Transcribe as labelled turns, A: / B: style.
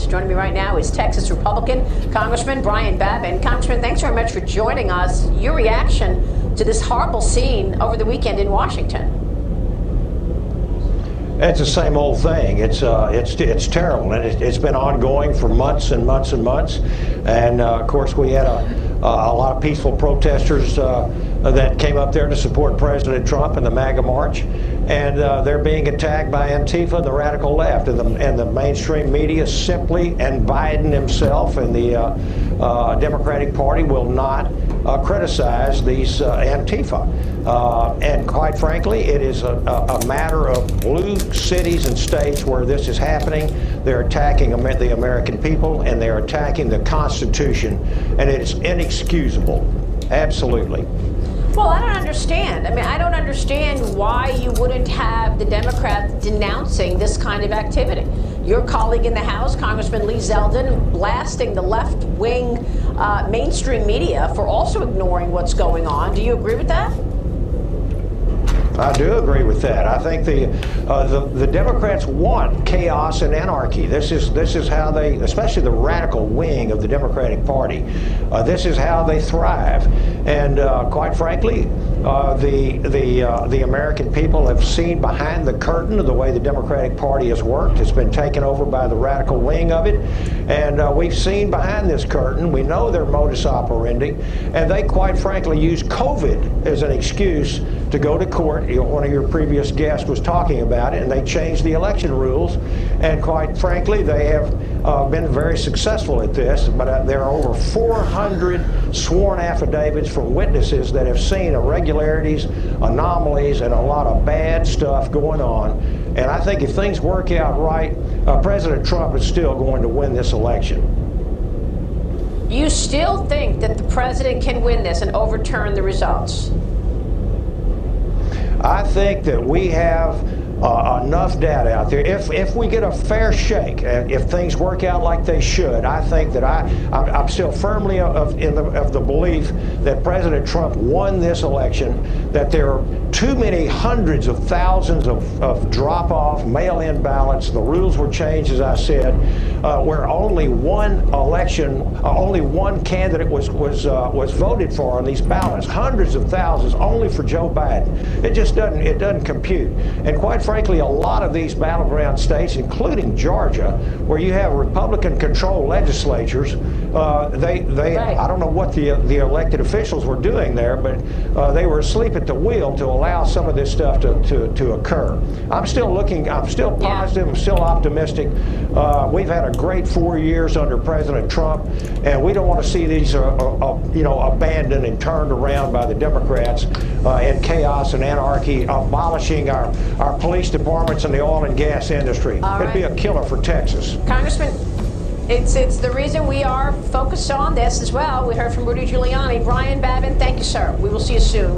A: Joining me right now is Texas Republican Congressman Brian Babin. Congressman, thanks very much for joining us. Your reaction to this horrible scene over the weekend in Washington?
B: It's the same old thing. It's terrible, and it's been ongoing for months and months and months. And of course, we had a lot of peaceful protesters that came up there to support President Trump in the MAGA march, and they're being attacked by Antifa and the radical left, and the mainstream media simply, and Biden himself and the Democratic Party will not criticize these Antifa. And quite frankly, it is a matter of blue cities and states where this is happening. They're attacking the American people, and they're attacking the Constitution, and it's inexcusable. Absolutely.
A: Well, I don't understand. I mean, I don't understand why you wouldn't have the Democrats denouncing this kind of activity. Your colleague in the House, Congressman Lee Zeldin, blasting the left-wing mainstream media for also ignoring what's going on. Do you agree with that?
B: I do agree with that. I think the Democrats want chaos and anarchy. This is how they, especially the radical wing of the Democratic Party, this is how they thrive. And quite frankly, the American people have seen behind the curtain of the way the Democratic Party has worked. It's been taken over by the radical wing of it, and we've seen behind this curtain. We know their modus operandi, and they quite frankly use COVID as an excuse to go to court. One of your previous guests was talking about it, and they changed the election rules, and quite frankly, they have been very successful at this. But there are over 400 sworn affidavits from witnesses that have seen irregularities, anomalies, and a lot of bad stuff going on. And I think if things work out right, President Trump is still going to win this election.
A: You still think that the president can win this and overturn the results?
B: I think that we have enough data out there. If we get a fair shake, if things work out like they should, I think that I'm still firmly of the belief that President Trump won this election, that there are too many hundreds of thousands of drop-off, mail-in ballots. The rules were changed, as I said, where only one candidate was voted for on these ballots. Hundreds of thousands only for Joe Biden. It just doesn't compute. And quite frankly, a lot of these battleground states, including Georgia, where you have Republican-controlled legislatures, I don't know what the elected officials were doing there, but they were asleep at the wheel to allow some of this stuff to occur. I'm still positive, I'm still optimistic. We've had a great 4 years under President Trump, and we don't want to see these abandoned and turned around by the Democrats in chaos and anarchy, abolishing our police departments and the oil and gas industry. It'd be a killer for Texas.
A: Congressman, it's the reason we are focused on this as well. We heard from Rudy Giuliani. Brian Babin, thank you, sir. We will see you soon.